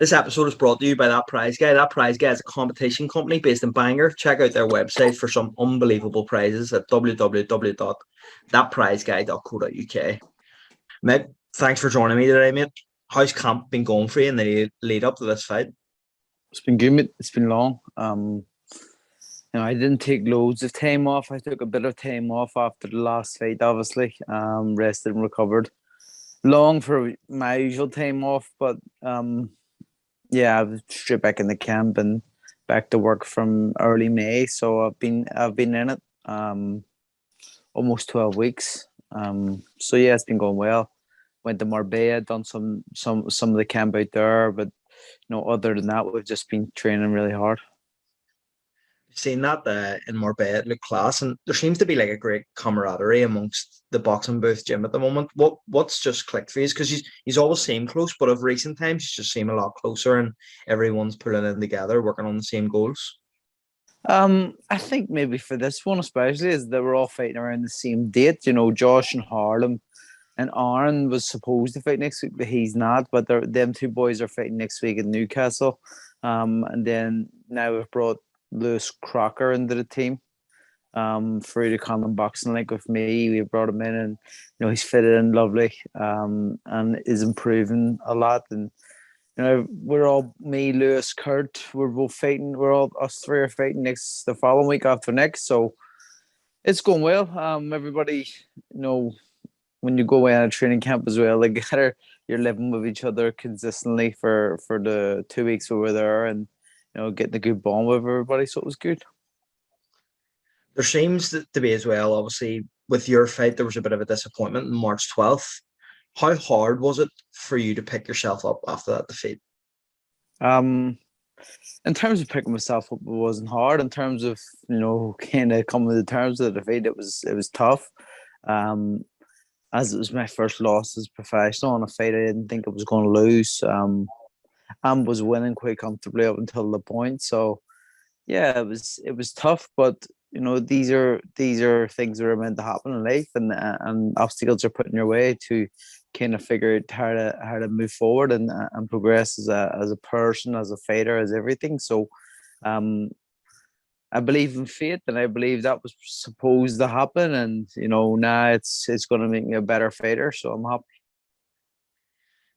This episode is brought to you by That Prize Guy. That Prize Guy is a competition company based in Bangor. Check out their website for some unbelievable prizes at www.thatprizeguy.co.uk. Mate, thanks for joining me today, mate. How's camp been going for you in the lead up to this fight? It's been good, mate. It's been long. I didn't take loads of time off. I took a bit of time off after the last fight, obviously. Rested and recovered. Long for my usual time off, but yeah, I was straight back in the camp and back to work from early May. So I've been in it almost 12 weeks. So yeah, it's been going well. Went to Marbella, done some of the camp out there, but other than that, we've just been training really hard. Seen that in Marbella at class, and there seems to be like a great camaraderie amongst the boxing booth gym at the moment. What's just clicked for you? Because he's always seemed close, but of recent times he's just seemed a lot closer, and everyone's pulling in together, working on the same goals. I think maybe for this one especially is that we're all fighting around the same date. Josh and Harlem and Aaron was supposed to fight next week, but he's not. But them two boys are fighting next week in Newcastle. And then now we've brought Lewis Crocker into the team. Through the ConlanBoxing link with me, we brought him in, and he's fitted in lovely, and is improving a lot. And we're all me, Lewis, Kurt. We're both fighting. We're all us three are fighting the following week after next. So it's going well. Everybody, when you go away on a training camp as well, like you're living with each other consistently for the 2 weeks we were there, and getting a good bond with everybody. So it was good. There seems to be as well, obviously, with your fight, there was a bit of a disappointment on March 12th. How hard was it for you to pick yourself up after that defeat? Um, in terms of picking myself up, it wasn't hard. In terms of kind of coming to terms with the defeat, it was tough. Um, as it was my first loss as a professional in a fight I didn't think I was going to lose. And was winning quite comfortably up until the point. So yeah, it was tough, but these are things that are meant to happen in life, and obstacles are put in your way to kind of figure out how to move forward and progress as a person, as a fighter, as everything. So um I believe in fate, and I believe that was supposed to happen, and now it's going to make me a better fighter, so I'm happy.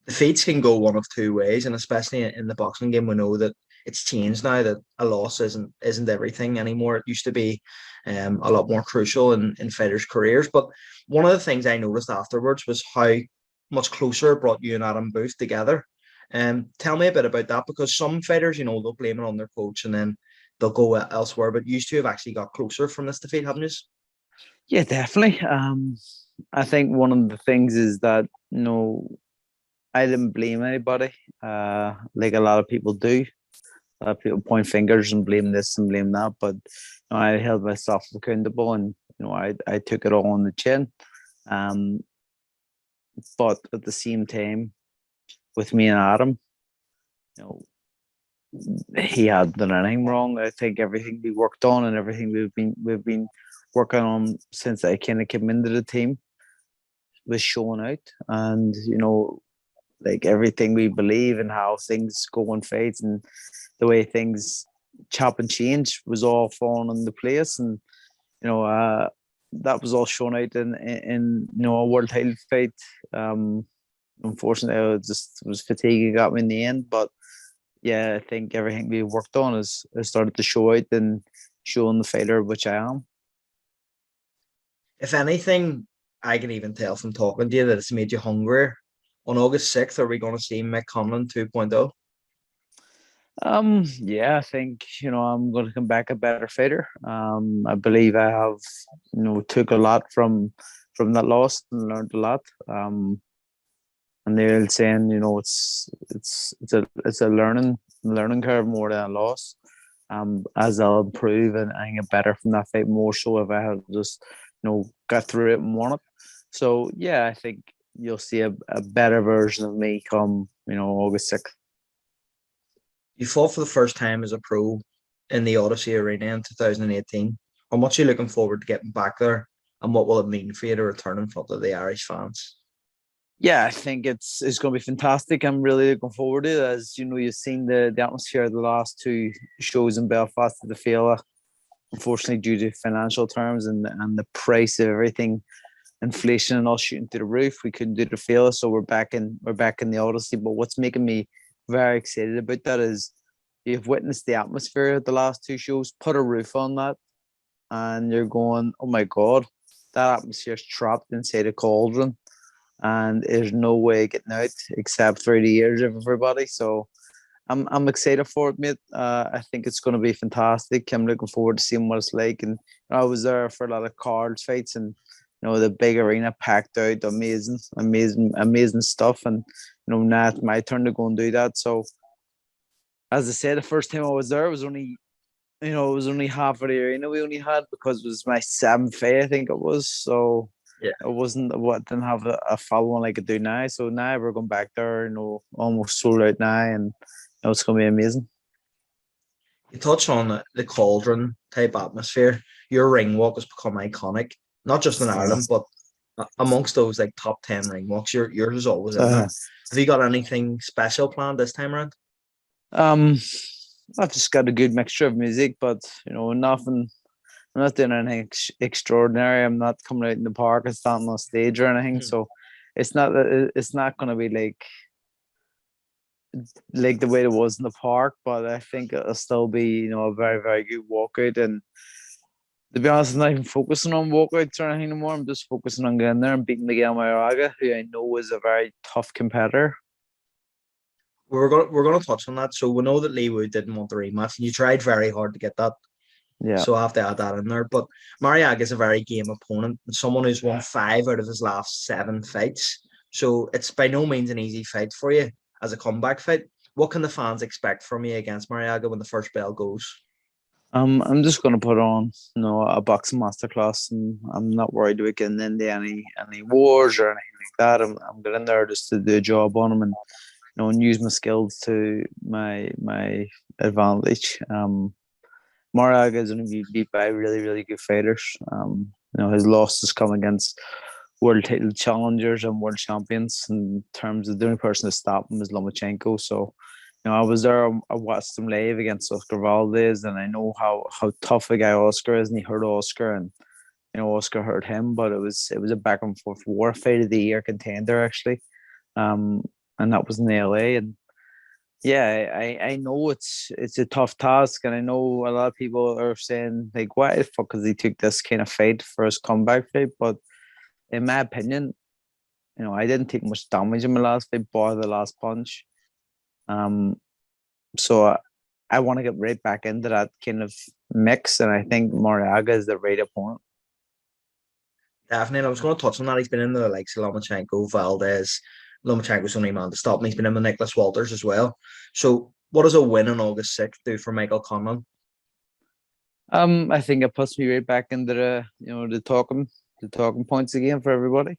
Defeats can go one of two ways, and especially in the boxing game, we know that it's changed now, that a loss isn't everything anymore. It used to be a lot more crucial in fighters' careers. But one of the things I noticed afterwards was how much closer it brought you and Adam Booth together. Tell me a bit about that, because some fighters, they'll blame it on their coach and then they'll go elsewhere. But you two have actually got closer from this defeat, haven't you? Yeah, definitely. I think one of the things is that I didn't blame anybody, like a lot of people do. A lot of people point fingers and blame this and blame that, but I held myself accountable, and I took it all on the chin. Um, but at the same time, with me and Adam, you know, he hadn't done anything wrong. I think everything we worked on and everything we've been working on since I kind of came into the team was showing out, and like everything we believe and how things go in fights and the way things chop and change was all falling into place, and you know uh, that was all shown out in a world title fight. Unfortunately, I just was fatiguing got me in the end, but yeah, I think everything we worked on has started to show out and showing the fighter which I am. If anything, I can even tell from talking to you that it's made you hungrier. On August 6th, are we going to see Mick Conlan 2.0? Yeah, I think I'm going to come back a better fighter. I believe I have took a lot from that loss and learned a lot. And they're saying it's a learning curve more than a loss. As I'll improve and get better from that fight, more so if I have just got through it and won it. So yeah, I think you'll see a better version of me come August 6th. You fought for the first time as a pro in the SSE Arena in 2018. How much are you looking forward to getting back there, and what will it mean for you to return in front of the Irish fans? Yeah, I think it's going to be fantastic. I'm really looking forward to it. As you know, you've seen the atmosphere of the last two shows in Belfast at the Fela. Unfortunately, due to financial terms and the price of everything, inflation and all shooting through the roof, we couldn't do the Fela. So we're back in the Odyssey. But what's making me very excited about that is you've witnessed the atmosphere of the last two shows. Put a roof on that, and you're going, oh my god, that atmosphere's trapped inside a cauldron and there's no way getting out except through the ears of everybody. So I'm excited for it, mate. I think it's going to be fantastic. I'm looking forward to seeing what it's like. And I was there for a lot of cards fights, and the big arena packed out, amazing, amazing, amazing stuff. And now it's my turn to go and do that. So as I said, the first time I was there, it was only half of the arena we only had because it was my seventh fight, I think it was. So Yeah. it wasn't what didn't have a following like I do now. So now we're going back there, almost sold out now, and it's gonna be amazing. You touch on the cauldron type atmosphere. Your ring walk has become iconic, not just in Yeah. Ireland, but amongst those like top 10 ring walks. Yours is always in Uh, there. Have you got anything special planned this time around? um, I've just got a good mixture of music, but nothing. I'm not doing anything extraordinary. I'm not coming out in the park and standing on stage or anything. Mhm. So it's not going to be like the way it was in the park, but I think it'll still be a very very good walkout. And to be honest, I'm not even focusing on walkouts or anything anymore. I'm just focusing on getting there and beating Miguel Mayoraga, who I know is a very tough competitor. We're gonna touch on that. So we know that Lee Wood didn't want the rematch, and you tried very hard to get that. Yeah. So I have to add that in there. But Mariag is a very game opponent and someone who's won 5 out of his last 7 fights. So it's by no means an easy fight for you as a comeback fight. What can the fans expect from you against Mariaga when the first bell goes? I'm just gonna put on, a boxing masterclass, and I'm not worried about getting into any wars or anything like that. I'm getting there just to do a job on them, and use my skills to my advantage. Moraga is going to be beat by really really good fighters. His losses come against world title challengers and world champions. In terms of the only person to stop him is Lomachenko. So I was there. I watched him live against Oscar Valdez, and I know how tough a guy Oscar is. And he hurt Oscar, and Oscar hurt him. But it was a back and forth war, fight of the year contender actually. Um, and that was in LA. And yeah, I know it's a tough task, and I know a lot of people are saying like, why the fuck has he took this kind of fight for his comeback fight? But in my opinion, I didn't take much damage in my last fight, bar the last punch. Um, so I want to get right back into that kind of mix, and I think Mariaga is the right opponent. Definitely. And I was going to touch on that. He's been in the likes of Lomachenko, Valdez. Lomachenko's the only man to stop him. He's been in with Nicholas Walters as well. So what does a win on August 6th do for Michael Conlan? I think it puts me right back into the talking points again for everybody.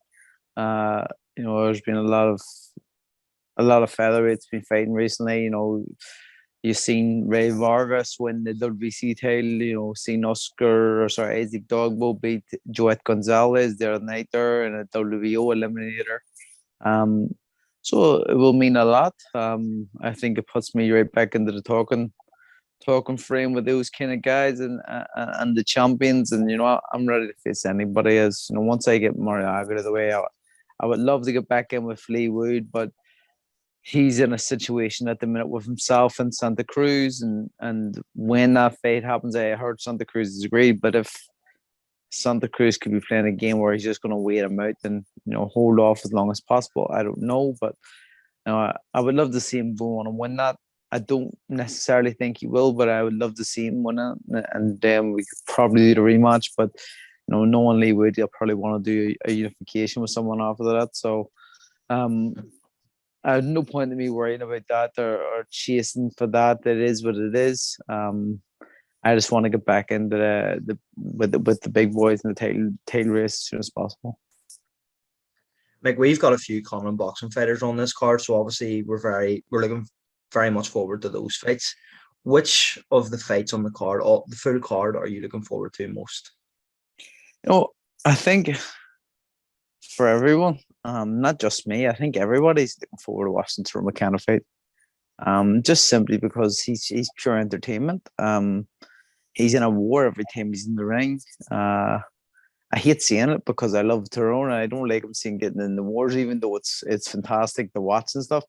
Uh, there's been a lot of featherweights been fighting recently. You've seen Ray Vargas win the WBC title. Seen Isaac Dogbo beat Joet Gonzalez the other night there in a WBO eliminator. Um, so it will mean a lot. I think it puts me right back into the talking frame with those kind of guys and the champions. And I'm ready to face anybody. As once I get Mariaga out of the way, I would love to get back in with Lee Wood, but he's in a situation at the minute with himself and Santa Cruz, and when that fight happens, I heard Santa Cruz is agreed. But if Santa Cruz could be playing a game where he's just going to wait him out and hold off as long as possible, I don't know, but I would love to see him go on and win that. I don't necessarily think he will, but I would love to see him win it, and then we could probably do the rematch. But knowing Lee Wood, he'll probably want to do a unification with someone after that. So um, I had no point in me worrying about that or chasing for that. It is what it is. I just want to get back into the big boys in the tail race as soon as possible. Like we've got a few common boxing fighters on this card, so obviously we're looking very much forward to those fights. Which of the fights on the card, all the full card, are you looking forward to most? You know, I think for everyone. Not just me. I think everybody's looking forward to watching Tyrone McKenna fight. Just simply because he's pure entertainment. He's in a war every time he's in the ring. I hate seeing it because I love Tyrone and I don't like him seeing getting in the wars, even though it's fantastic to watch and stuff.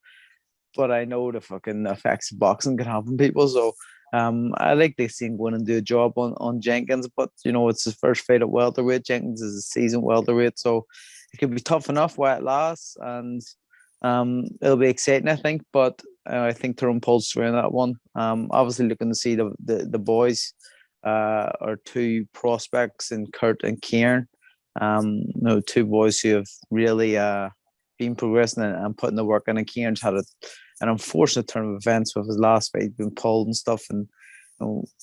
But I know the fucking effects of boxing can happen people. So I like to see him go in and do a job on Jenkins, but it's his first fight at welterweight. Jenkins is a seasoned welterweight, so it could be tough enough while it lasts, and it'll be exciting, I think. But I think Tyrone pulls through in that one. Obviously looking to see the boys, are two prospects in Kurt and Kieran. Two boys who have really been progressing and putting the work in. And Kieran's had an unfortunate turn of events with his last fight being pulled and stuff, and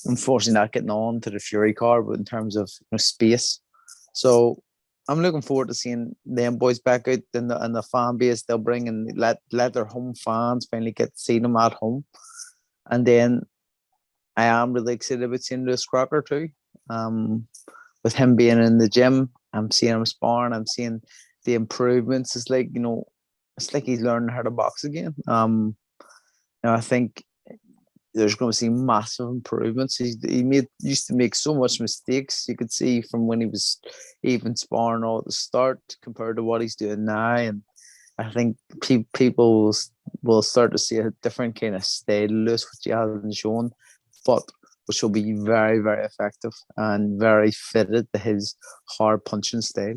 unfortunately not getting on to the Fury card, but in terms of space. So I'm looking forward to seeing them boys back out in the fan base they'll bring, and let their home fans finally get to see them at home. And then I am really excited about seeing Lewis Crocker too. With him being in the gym, I'm seeing him sparring, I'm seeing the improvements. It's like, it's like he's learning how to box again. I think there's going to see massive improvements. He used to make so much mistakes. You could see from when he was even sparring all at the start compared to what he's doing now. And I think people will start to see a different kind of style, Lewis, which he hasn't shown, but which will be very, very effective and very fitted to his hard punching style.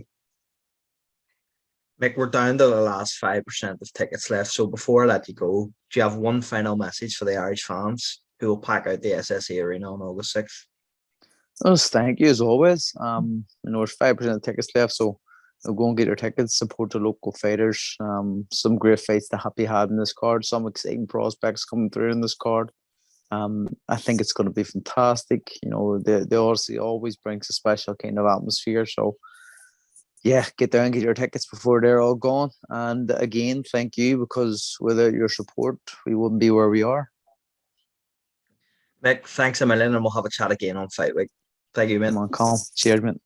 Mick, we're down to the last 5% of tickets left. So before I let you go, do you have one final message for the Irish fans who will pack out the SSE Arena on August 6th? Thank you as always. There's 5% of tickets left, so go and get your tickets, support the local fighters. Some great fights to be had in this card, some exciting prospects coming through in this card. I think it's going to be fantastic. They obviously always brings a special kind of atmosphere. So, yeah, get down, get your tickets before they're all gone. And again, thank you, because without your support, we wouldn't be where we are. Mick, thanks a million, and we'll have a chat again on Fight Week. Thank you, man. Come on, Colin. Cheers, man.